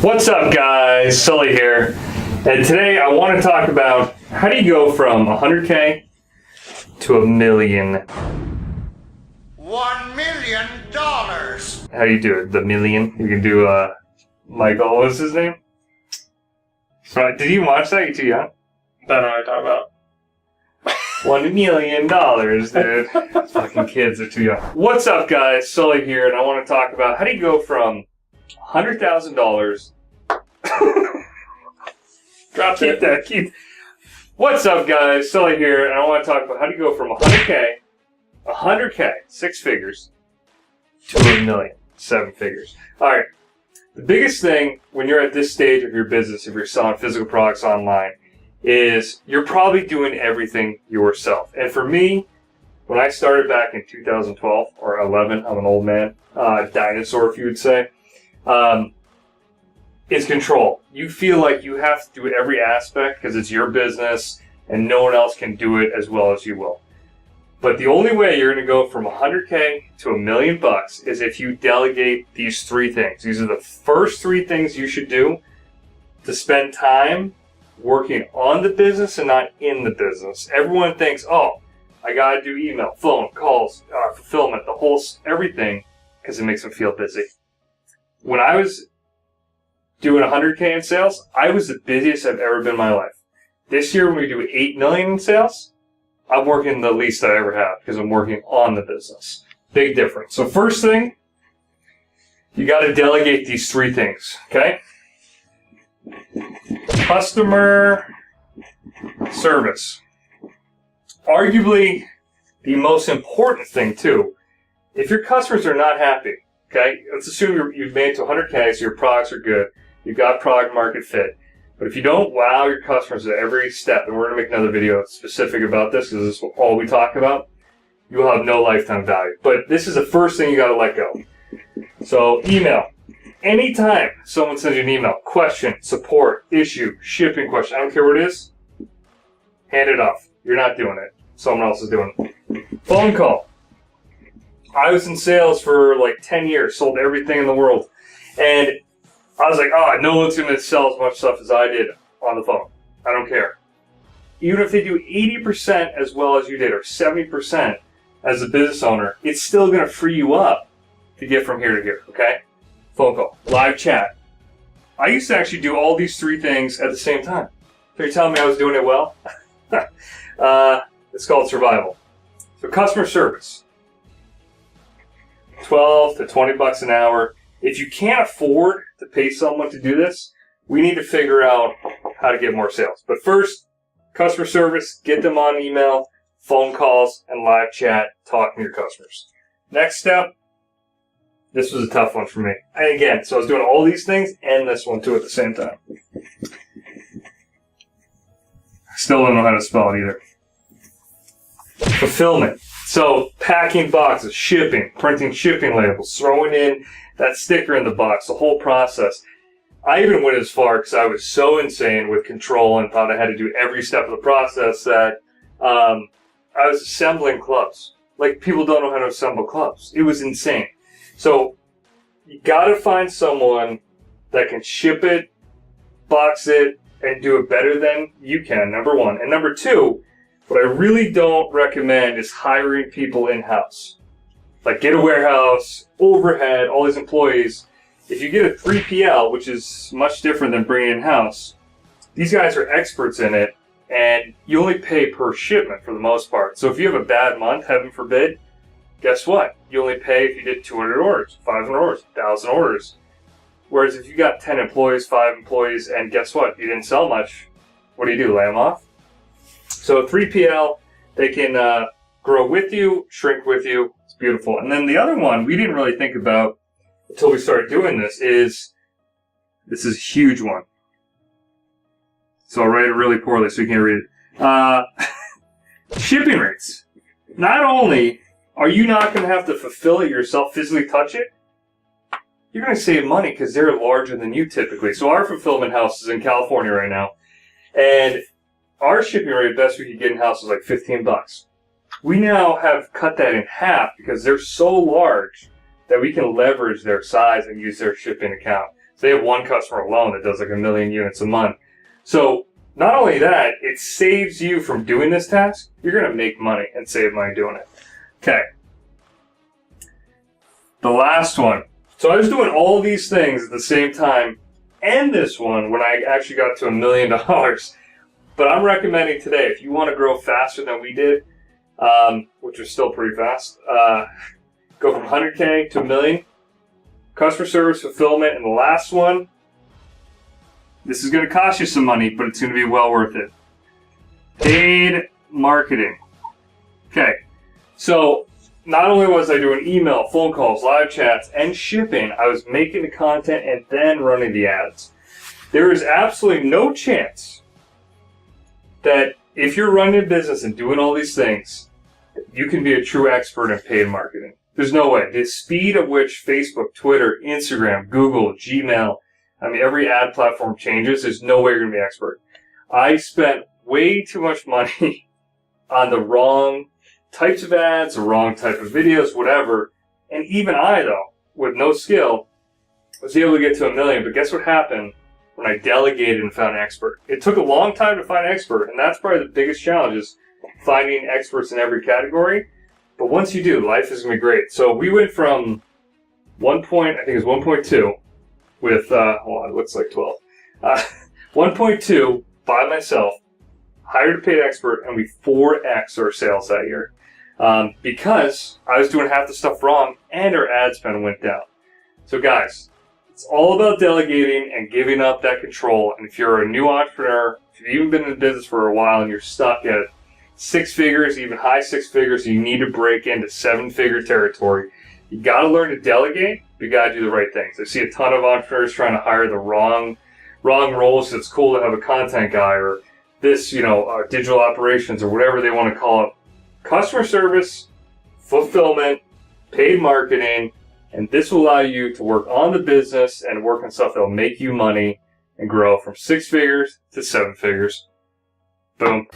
What's up, guys? Sully here, and today I want to talk about how do you go from 100K to $1 million. $1 million. How do you do it? The million? You can do Michael. What was his name? Did you watch that? You too young? Don't know what you're talking about. $1 million, dude. Fucking kids are too young. What's up, guys? Sully here, and I want to talk about how do you go from $100,000. Drop it. What's up, guys? Sully here, and I want to talk about how do you go from 100K, 6 figures, to $1 million, 7 figures. All right. The biggest thing when you're at this stage of your business, if you're selling physical products online, is you're probably doing everything yourself. And for me, when I started back in 2012 or 11, I'm an old man, dinosaur, if you would say, is control. You feel like you have to do every aspect because it's your business and no one else can do it as well as you will. But the only way you're going to go from 100K to $1 million is if you delegate these 3 things. These are the first 3 things you should do to spend time working on the business and not in the business. Everyone thinks, oh, I got to do email, phone, calls, fulfillment, the whole, everything, because it makes them feel busy. When I was doing 100K in sales, I was the busiest I've ever been in my life. This year, when we do 8 million in sales, I'm working the least I ever have because I'm working on the business. Big difference. So first thing, you got to delegate these 3 things, okay? Customer service. Arguably the most important thing too. If your customers are not happy, okay, let's assume you've made it to 100K, so your products are good, you've got product market fit. But if you don't wow your customers at every step, and we're going to make another video specific about this because this is all we talk about, you will have no lifetime value. But this is the first thing you got to let go. So email. Anytime someone sends you an email, question, support, issue, shipping question, I don't care what it is, hand it off. You're not doing it. Someone else is doing it. Phone call. I was in sales for like 10 years, sold everything in the world. And I was like, oh, no one's going to sell as much stuff as I did on the phone. I don't care. Even if they do 80% as well as you did, or 70% as a business owner, it's still going to free you up to get from here to here, okay? Phone call, live chat. I used to actually do all these 3 things at the same time. So you're telling me I was doing it well? It's called survival. So customer service, $12 to $20 an hour. If you can't afford to pay someone to do this, we need to figure out how to get more sales. But first, customer service, get them on email, phone calls, and live chat, talking to your customers. Next step, this was a tough one for me. And again, so I was doing all these things and this one too at the same time. Still don't know how to spell it either. Fulfillment. So packing boxes, shipping, printing shipping labels, throwing in that sticker in the box, the whole process. I even went as far because I was so insane with control and thought I had to do every step of the process that I was assembling clubs. Like, people don't know how to assemble clubs. It was insane. So you got to find someone that can ship it, box it, and do it better than you can, number 1. And number 2, what I really don't recommend is hiring people in-house. Like, get a warehouse, overhead, all these employees. If you get a 3PL, which is much different than bringing in-house, these guys are experts in it, and you only pay per shipment for the most part. So if you have a bad month, heaven forbid, guess what? You only pay if you did 200 orders, 500 orders, 1,000 orders. Whereas if you got 10 employees, 5 employees, and guess what? You didn't sell much, what do? Lay them off? So 3PL, they can grow with you, shrink with you. It's beautiful. And then the other one we didn't really think about until we started doing this is a huge one. So I'll write it really poorly so you can't read it. Shipping rates. Not only are you not going to have to fulfill it yourself, physically touch it, you're going to save money because they're larger than you typically. So our fulfillment house is in California right now, and our shipping rate, best we could get in-house, was like $15. We now have cut that in half because they're so large that we can leverage their size and use their shipping account. So they have one customer alone that does like 1 million units a month. So not only that, it saves you from doing this task. You're going to make money and save money doing it. Okay. The last one. So I was doing all these things at the same time and this one when I actually got to $1 million. But I'm recommending today, if you want to grow faster than we did, which was still pretty fast, go from 100K to $1 million. Customer service, fulfillment, and the last one, this is going to cost you some money, but it's going to be well worth it. Paid marketing. Okay, so not only was I doing email, phone calls, live chats, and shipping, I was making the content and then running the ads. There is absolutely no chance that if you're running a business and doing all these things, you can be a true expert in paid marketing. There's no way. The speed at which Facebook, Twitter, Instagram, Google, Gmail, every ad platform changes, there's no way you're going to be an expert. I spent way too much money on the wrong types of ads, the wrong type of videos, whatever. And even I, though, with no skill, was able to get to $1 million. But guess what happened when I delegated and found an expert? It took a long time to find an expert, and that's probably the biggest challenge is finding experts in every category. But once you do, life is going to be great. So we went from 1.2 with, hold on, it looks like 12. 1.2 by myself, hired a paid expert, and we 4X our sales that year. Because I was doing half the stuff wrong and our ad spend went down. So guys, it's all about delegating and giving up that control. And if you're a new entrepreneur, if you've even been in business for a while and you're stuck at 6 figures, even high 6 figures, you need to break into 7-figure territory. You got to learn to delegate. You got to do the right things. I see a ton of entrepreneurs trying to hire the wrong roles. It's cool to have a content guy or this, digital operations or whatever they want to call it. Customer service, fulfillment, paid marketing, and this will allow you to work on the business and work on stuff that will make you money and grow from 6 figures to 7 figures. Boom.